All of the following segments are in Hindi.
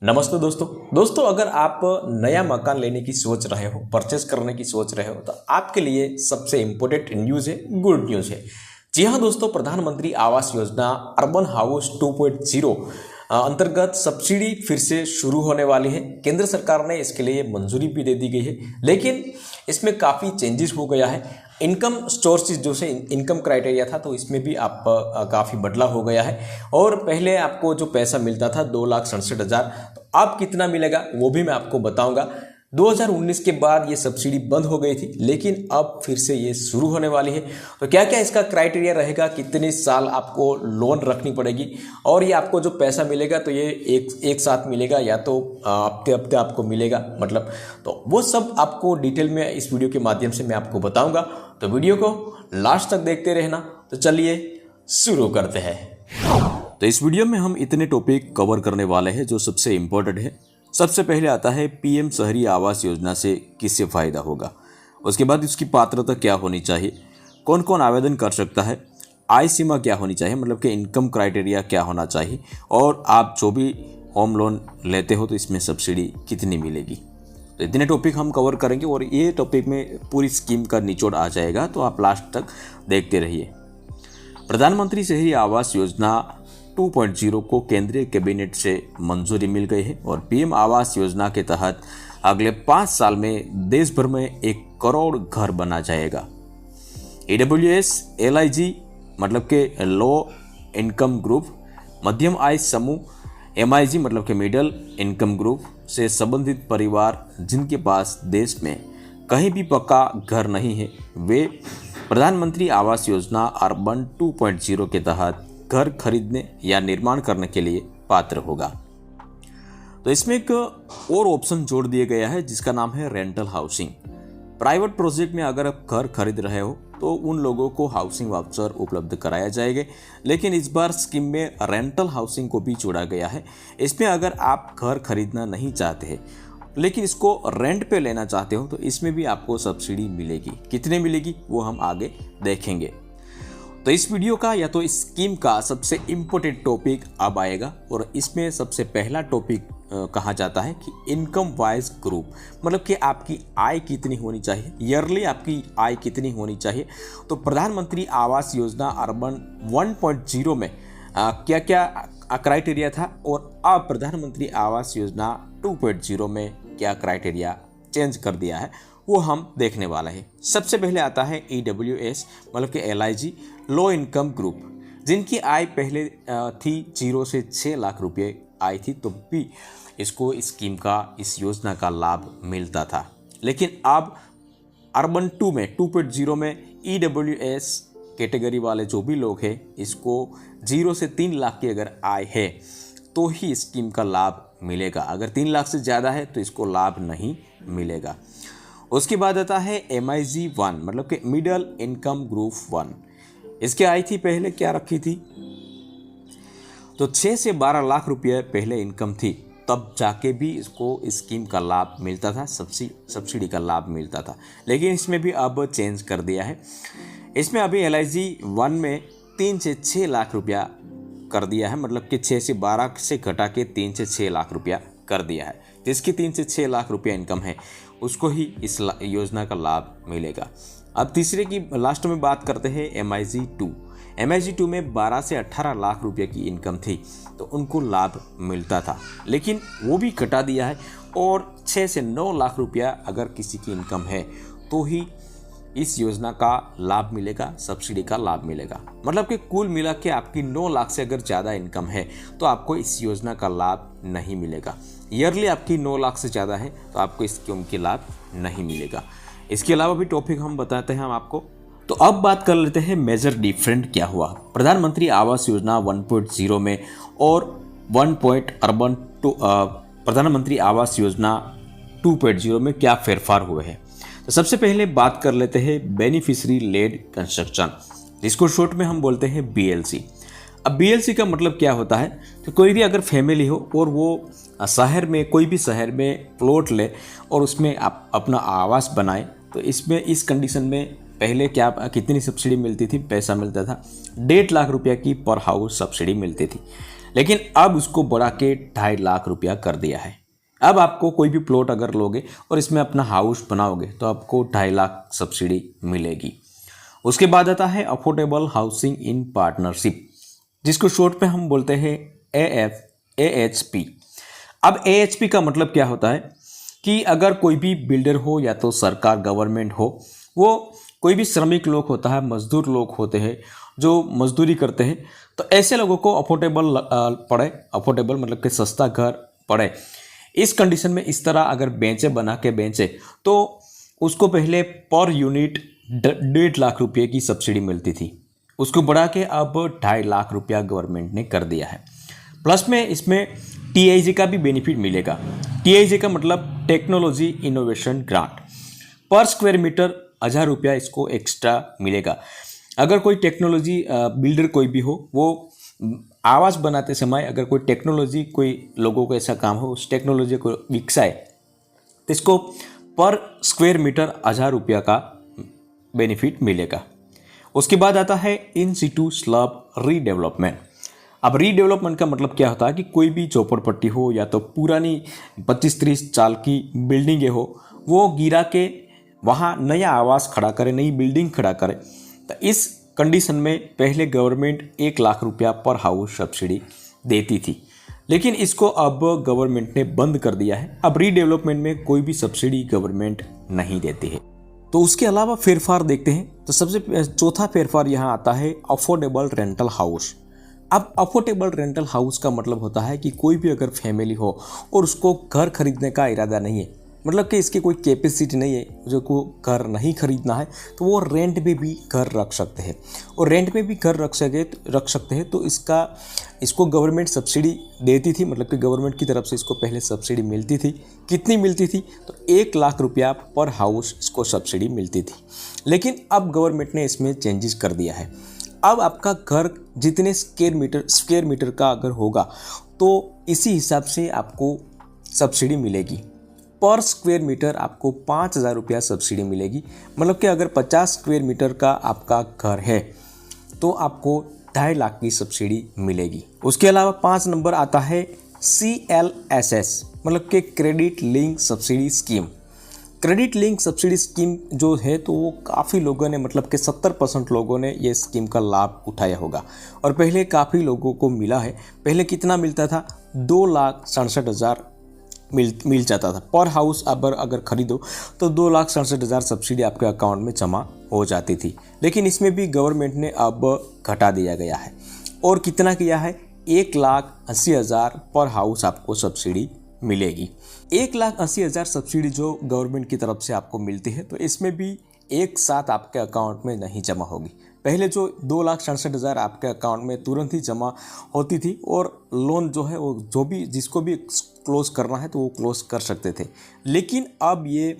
नमस्ते दोस्तों अगर आप नया मकान लेने की सोच रहे हो, परचेस करने की सोच रहे हो तो आपके लिए सबसे इम्पोर्टेंट न्यूज़ है, गुड न्यूज़ है। जी हाँ दोस्तों, प्रधानमंत्री आवास योजना अर्बन हाउस 2.0 अंतर्गत सब्सिडी फिर से शुरू होने वाली है। केंद्र सरकार ने इसके लिए मंजूरी भी दे दी गई है, लेकिन इसमें काफ़ी चेंजेस हो गया है। इनकम सोर्सेज जो से इनकम क्राइटेरिया था तो इसमें भी आप काफ़ी बदलाव हो गया है। और पहले आपको जो पैसा मिलता था 2,67,000, तो अब कितना मिलेगा वो भी मैं आपको बताऊंगा। 2019 के बाद ये सब्सिडी बंद हो गई थी, लेकिन अब फिर से ये शुरू होने वाली है। तो क्या क्या इसका क्राइटेरिया रहेगा, कितने साल आपको लोन रखनी पड़ेगी और ये आपको जो पैसा मिलेगा तो ये एक साथ मिलेगा या तो हफ्ते हफ्ते आपको मिलेगा, मतलब तो वो सब आपको डिटेल में इस वीडियो के माध्यम से मैं आपको बताऊंगा। तो वीडियो को लास्ट तक देखते रहना। तो चलिए शुरू करते हैं। तो इस वीडियो में हम इतने टॉपिक कवर करने वाले हैं जो सबसे इम्पोर्टेंट है। सबसे पहले आता है पीएम शहरी आवास योजना से किससे फ़ायदा होगा, उसके बाद इसकी पात्रता क्या होनी चाहिए, कौन कौन आवेदन कर सकता है, आय सीमा क्या होनी चाहिए, मतलब कि इनकम क्राइटेरिया क्या होना चाहिए, और आप जो भी होम लोन लेते हो तो इसमें सब्सिडी कितनी मिलेगी। तो इतने टॉपिक हम कवर करेंगे और ये टॉपिक में पूरी स्कीम का निचोड़ आ जाएगा, तो आप लास्ट तक देखते रहिए। प्रधानमंत्री शहरी आवास योजना 2.0 को केंद्रीय कैबिनेट से मंजूरी मिल गई है और पीएम आवास योजना के तहत अगले 5 साल में देश भर में 1 करोड़ घर बना जाएगा। EWS, LIG मतलब के लो इनकम ग्रुप, मध्यम आय समूह, MIG मतलब के मिडिल इनकम ग्रुप से संबंधित परिवार जिनके पास देश में कहीं भी पक्का घर नहीं है, वे प्रधानमंत्री आवास योजना अर्बन 2.0 के तहत घर खरीदने या निर्माण करने के लिए पात्र होगा। तो इसमें एक और ऑप्शन जोड़ दिया गया है जिसका नाम है रेंटल हाउसिंग। प्राइवेट प्रोजेक्ट में अगर आप घर खरीद रहे हो तो उन लोगों को हाउसिंग वाउचर उपलब्ध कराया जाएगा, लेकिन इस बार स्कीम में रेंटल हाउसिंग को भी जोड़ा गया है। इसमें अगर आप घर खरीदना नहीं चाहते हैं लेकिन इसको रेंट पे लेना चाहते हो तो इसमें भी आपको सब्सिडी मिलेगी। कितने मिलेगी वो हम आगे देखेंगे। तो इस वीडियो का या तो इस स्कीम का सबसे इम्पोर्टेंट टॉपिक अब आएगा और इसमें सबसे पहला टॉपिक कहा जाता है कि इनकम वाइज ग्रुप, मतलब कि आपकी आय कितनी होनी चाहिए, ईयरली आपकी आय कितनी होनी चाहिए। तो प्रधानमंत्री आवास योजना अर्बन 1.0 में क्या क्या क्राइटेरिया था और अब प्रधानमंत्री आवास योजना 2.0 में क्या क्राइटेरिया चेंज कर दिया है वो हम देखने वाला है। सबसे पहले आता है EWS मतलब कि LIG लो इनकम ग्रुप, जिनकी आय पहले थी 0 से 6 लाख रुपए आय थी तो भी इसको स्कीम का इस योजना का लाभ मिलता था। लेकिन अब अर्बन 2.0 में EWS कैटेगरी वाले जो भी लोग हैं इसको 0 से 3 लाख की अगर आय है तो ही स्कीम का लाभ मिलेगा। अगर 3 लाख से ज़्यादा है तो इसको लाभ नहीं मिलेगा। उसके बाद आता है MIG 1 मतलब कि मिडल इनकम ग्रुप 1। इसकी आय थी पहले क्या रखी थी तो 6 से 12 लाख रुपये पहले इनकम थी, तब जाके भी इसको स्कीम का लाभ मिलता था, सब्सिडी का लाभ मिलता था। लेकिन इसमें भी अब चेंज कर दिया है। इसमें अभी LIG 1 में 3 से 6 लाख रुपया कर दिया है, मतलब कि 6 से 12 से घटा के 3 से 6 लाख रुपया कर दिया है। जिसकी 3 से 6 लाख रुपया इनकम है उसको ही इस योजना का लाभ मिलेगा। अब तीसरे की लास्ट में बात करते हैं MIG 2। MIG 2 में 12 से 18 लाख रुपये की इनकम थी तो उनको लाभ मिलता था, लेकिन वो भी कटा दिया है और 6 से 9 लाख रुपया अगर किसी की इनकम है तो ही इस योजना का लाभ मिलेगा, सब्सिडी का लाभ मिलेगा। मतलब कि कुल मिला के आपकी 9 लाख से अगर ज़्यादा इनकम है तो आपको इस योजना का लाभ नहीं मिलेगा। ईयरली आपकी 9 लाख से ज़्यादा है तो आपको इस स्कीम के लाभ नहीं मिलेगा। इसके अलावा भी टॉपिक हम बताते हैं हम आपको। तो अब बात कर लेते हैं मेजर डिफरेंट क्या हुआ प्रधानमंत्री आवास योजना 1.0 में और प्रधानमंत्री आवास योजना 2.0 में क्या फेरफार हुए हैं। तो सबसे पहले बात कर लेते हैं बेनिफिशियरी लेड कंस्ट्रक्शन, जिसको शॉर्ट में हम बोलते हैं BLC। अब BLC का मतलब क्या होता है तो कोई भी अगर फैमिली हो और वो शहर में कोई भी शहर में प्लॉट ले और उसमें आप अपना आवास बनाए तो इसमें इस कंडीशन में पहले क्या कितनी सब्सिडी मिलती थी, पैसा मिलता था 1.5 लाख रुपया की पर हाउस सब्सिडी मिलती थी। लेकिन अब उसको बढ़ा के 2.5 लाख रुपया कर दिया है। अब आपको कोई भी प्लॉट अगर लोगे और इसमें अपना हाउस बनाओगे तो आपको 2.5 लाख सब्सिडी मिलेगी। उसके बाद आता है अफोर्डेबल हाउसिंग इन पार्टनरशिप, जिसको शॉर्ट में हम बोलते हैं AHP। अब AHP का मतलब क्या होता है कि अगर कोई भी बिल्डर हो या तो सरकार गवर्नमेंट हो, वो कोई भी श्रमिक लोग होता है, मजदूर लोग होते हैं जो मजदूरी करते हैं, तो ऐसे लोगों को अफोर्डेबल पड़े, अफोर्डेबल मतलब कि सस्ता घर पड़े। इस कंडीशन में इस तरह अगर बेंचे बना के बेंचे तो उसको पहले पर यूनिट 1.5 लाख रुपये की सब्सिडी मिलती थी, उसको बढ़ा के अब 2.5 लाख रुपया गवर्नमेंट ने कर दिया है। प्लस में इसमें TIG का भी बेनिफिट मिलेगा। TIG का मतलब टेक्नोलॉजी इनोवेशन ग्रांट, पर स्क्वायर मीटर 1000 रुपया इसको एक्स्ट्रा मिलेगा। अगर कोई टेक्नोलॉजी बिल्डर कोई भी हो, वो आवास बनाते समय अगर कोई टेक्नोलॉजी, कोई लोगों को ऐसा काम हो उस टेक्नोलॉजी को विकसाए तो इसको पर स्क्वायर मीटर 1000 रुपया का बेनिफिट मिलेगा। उसके बाद आता है इन सिटू स्लैब रीडेवलपमेंट। अब रीडेवलपमेंट का मतलब क्या होता है कि कोई भी झोपड़पट्टी हो या तो पुरानी 25-30 साल की बिल्डिंगें हो, वो गिरा के वहाँ नया आवास खड़ा करे, नई बिल्डिंग खड़ा करे। तो इस कंडीशन में पहले गवर्नमेंट 1 लाख रुपया पर हाउस सब्सिडी देती थी, लेकिन इसको अब गवर्नमेंट ने बंद कर दिया है। अब रीडेवलपमेंट में कोई भी सब्सिडी गवर्नमेंट नहीं देती है। तो उसके अलावा फेरफार देखते हैं, तो सबसे चौथा फेरफार यहाँ आता है अफोर्डेबल रेंटल हाउस। अब अफोर्डेबल रेंटल हाउस का मतलब होता है कि कोई भी अगर फैमिली हो और उसको घर खरीदने का इरादा नहीं है, मतलब कि इसकी कोई कैपेसिटी नहीं है जो को घर नहीं खरीदना है, तो वो रेंट पे भी घर रख सकते हैं। और रेंट पे भी घर रख सकते हैं तो इसको गवर्नमेंट सब्सिडी देती थी, मतलब कि गवर्नमेंट की तरफ से इसको पहले सब्सिडी मिलती थी। कितनी मिलती थी? तो 1 लाख रुपया पर हाउस इसको सब्सिडी मिलती थी। लेकिन अब गवर्नमेंट ने इसमें चेंजेस कर दिया है। अब आपका घर जितने स्क्वायर मीटर का अगर होगा तो इसी हिसाब से आपको सब्सिडी मिलेगी। पर स्क्वायर मीटर आपको 5000 रुपया सब्सिडी मिलेगी। मतलब कि अगर 50 स्क्वायर मीटर का आपका घर है तो आपको 2.5 लाख की सब्सिडी मिलेगी। उसके अलावा 5 नंबर आता है CLSS, मतलब कि credit link subsidy scheme. Credit link subsidy scheme जो है तो वो काफ़ी लोगों ने, मतलब कि 70% लोगों ने ये स्कीम का लाभ उठाया होगा और पहले काफ़ी लोगों को मिला है। पहले कितना मिलता था? 2,67,000 मिल जाता था पर हाउस। अगर खरीदो तो 2,67,000 सब्सिडी आपके अकाउंट में जमा हो जाती थी। लेकिन इसमें भी गवर्नमेंट ने अब घटा दिया गया है और कितना किया है? 1,80,000 पर हाउस आपको सब्सिडी मिलेगी। 1,80,000 सब्सिडी जो गवर्नमेंट की तरफ से आपको मिलती है तो इसमें भी एक साथ आपके अकाउंट में नहीं जमा होगी। पहले जो 2,67,000 आपके अकाउंट में तुरंत ही जमा होती थी और लोन जो है वो जिसको भी क्लोज करना है तो वो क्लोज कर सकते थे। लेकिन अब ये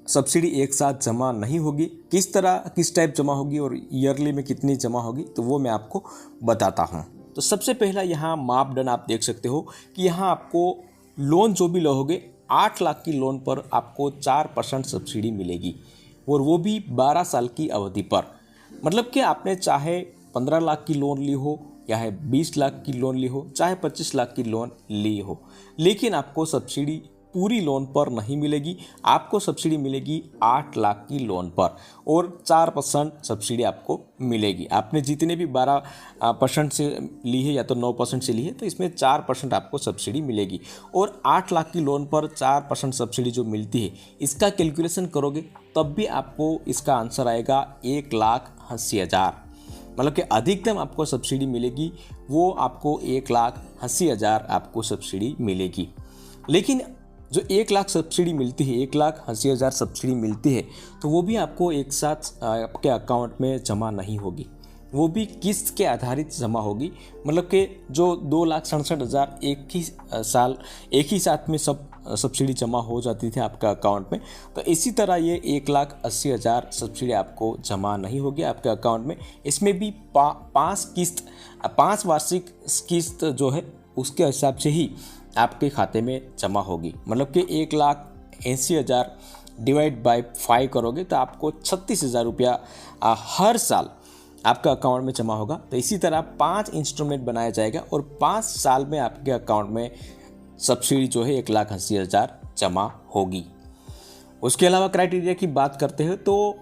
सब्सिडी एक साथ जमा नहीं होगी। किस टाइप जमा होगी और ईयरली में कितनी जमा होगी तो वो मैं आपको बताता हूँ। तो सबसे पहला यहाँ मापदंड आप देख सकते हो कि यहाँ आपको लोन जो भी लोगे 8 लाख की लोन पर आपको 4% सब्सिडी मिलेगी और वो भी 12 साल की अवधि पर। मतलब कि आपने चाहे 15 लाख की लोन ली हो या 20 लाख की लोन ली हो, चाहे 25 लाख की लोन ली हो, लेकिन आपको सब्सिडी पूरी लोन पर नहीं मिलेगी। आपको सब्सिडी मिलेगी 8 लाख की लोन पर और 4% सब्सिडी आपको मिलेगी। आपने जितने भी 12% से ली है या तो 9% से ली है तो इसमें 4% आपको सब्सिडी मिलेगी। और 8 लाख की लोन पर 4% सब्सिडी जो मिलती है इसका कैलकुलेशन करोगे तब भी आपको इसका आंसर आएगा 1,80,000। मतलब कि अधिकतम आपको सब्सिडी मिलेगी वो आपको 1,80,000 आपको सब्सिडी मिलेगी। लेकिन जो 1 लाख सब्सिडी मिलती है, 1,80,000 सब्सिडी मिलती है तो वो भी आपको एक साथ आपके अकाउंट में जमा नहीं होगी, वो भी किस्त के आधारित जमा होगी। मतलब कि जो 2,67,000 एक ही साथ में सब सब्सिडी जमा हो जाती थी आपका अकाउंट में, तो इसी तरह ये 1,80,000 सब्सिडी आपको जमा नहीं होगी आपके अकाउंट में। इसमें भी 5 वार्षिक किस्त जो है उसके हिसाब से ही आपके खाते में जमा होगी। मतलब कि 1,80,000 डिवाइड बाय 5 करोगे तो आपको 36,000 रुपया हर साल आपका अकाउंट में जमा होगा। तो इसी तरह 5 इंस्ट्रूमेंट बनाया जाएगा और 5 साल में आपके अकाउंट में सब्सिडी जो है 1,80,000 जमा होगी। उसके अलावा क्राइटेरिया की बात करते हैं तो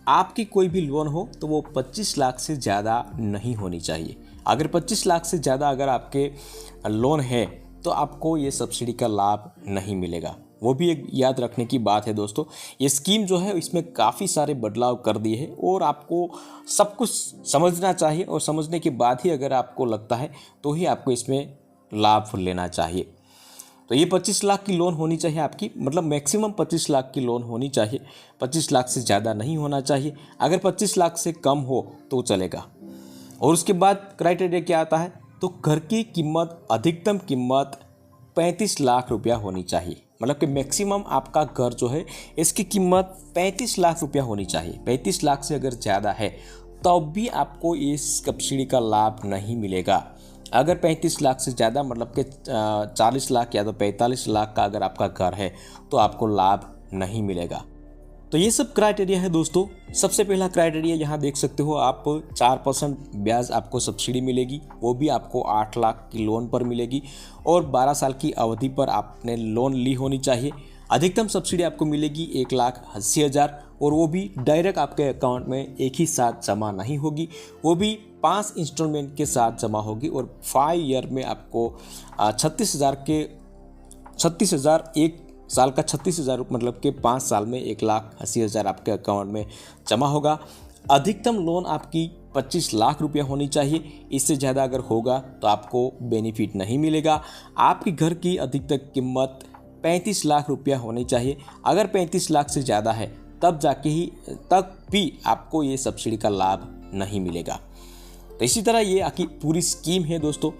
आपकी कोई भी लोन हो तो वो 25 लाख से ज़्यादा नहीं होनी चाहिए। अगर 25 लाख से ज़्यादा अगर आपके लोन है तो आपको ये सब्सिडी का लाभ नहीं मिलेगा। वो भी एक याद रखने की बात है दोस्तों। ये स्कीम जो है इसमें काफ़ी सारे बदलाव कर दिए हैं और आपको सब कुछ समझना चाहिए और समझने के बाद ही अगर आपको लगता है तो ही आपको इसमें लाभ लेना चाहिए। तो ये 25 लाख की लोन होनी चाहिए आपकी, मतलब मैक्सिमम 25 लाख की लोन होनी चाहिए। 25 लाख से ज़्यादा नहीं होना चाहिए। अगर 25 लाख से कम हो तो चलेगा। और उसके बाद क्राइटेरिया क्या आता है तो घर की कीमत, अधिकतम कीमत 35 लाख रुपया होनी चाहिए। मतलब कि मैक्सिमम आपका घर जो है इसकी कीमत 35 लाख रुपया होनी चाहिए। 35 लाख से अगर ज़्यादा है तब भी आपको इस सब्सिडी का लाभ नहीं मिलेगा। अगर 35 लाख से ज़्यादा मतलब कि 40 लाख या तो 45 लाख का अगर आपका घर है तो आपको लाभ नहीं मिलेगा। तो ये सब क्राइटेरिया है दोस्तों। सबसे पहला क्राइटेरिया यहाँ देख सकते हो आप, 4% ब्याज आपको सब्सिडी मिलेगी, वो भी आपको 8 लाख की लोन पर मिलेगी और 12 साल की अवधि पर आपने लोन ली होनी चाहिए। अधिकतम सब्सिडी आपको मिलेगी 1,80,000 और वो भी डायरेक्ट आपके अकाउंट में एक ही साथ जमा नहीं होगी, वो भी 5 इंस्टॉलमेंट के साथ जमा होगी और 5 ईयर में आपको 36,000 एक साल का 36,000 मतलब कि 5 साल में 1,80,000 आपके अकाउंट में जमा होगा। अधिकतम लोन आपकी 25 लाख रुपया होनी चाहिए। इससे ज़्यादा अगर होगा तो आपको बेनिफिट नहीं मिलेगा। आपकी घर की अधिकतम कीमत 35 लाख रुपया होनी चाहिए। अगर 35 लाख से ज़्यादा है तब भी आपको ये सब्सिडी का लाभ नहीं मिलेगा। तो इसी तरह ये आपकी पूरी स्कीम है दोस्तों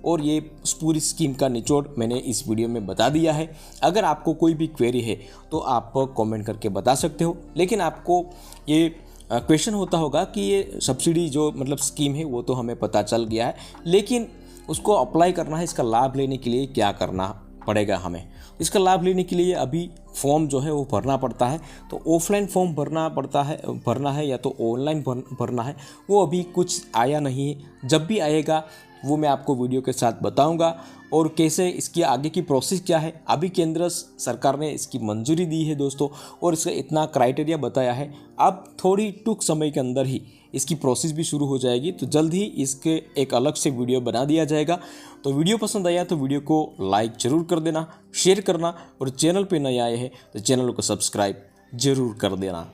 और ये पूरी स्कीम का निचोड़ मैंने इस वीडियो में बता दिया है। अगर आपको कोई भी क्वेरी है तो आप कमेंट करके बता सकते हो। लेकिन आपको ये क्वेश्चन होता होगा कि ये सब्सिडी जो मतलब स्कीम है वो तो हमें पता चल गया है, लेकिन उसको अप्लाई करना है, इसका लाभ लेने के लिए क्या करना पड़ेगा हमें। इसका लाभ लेने के लिए अभी फॉर्म जो है वो भरना पड़ता है। तो ऑफलाइन फॉर्म भरना है या तो ऑनलाइन भरना है, वो अभी कुछ आया नहीं है। जब भी आएगा वो मैं आपको वीडियो के साथ बताऊंगा और कैसे इसकी आगे की प्रोसेस क्या है। अभी केंद्र सरकार ने इसकी मंजूरी दी है दोस्तों और इसका इतना क्राइटेरिया बताया है। अब थोड़ी टूक समय के अंदर ही इसकी प्रोसेस भी शुरू हो जाएगी, तो जल्द ही इसके एक अलग से वीडियो बना दिया जाएगा। तो वीडियो पसंद आया तो वीडियो को लाइक ज़रूर कर देना, शेयर करना और चैनल पे नए आए हैं तो चैनल को सब्सक्राइब ज़रूर कर देना।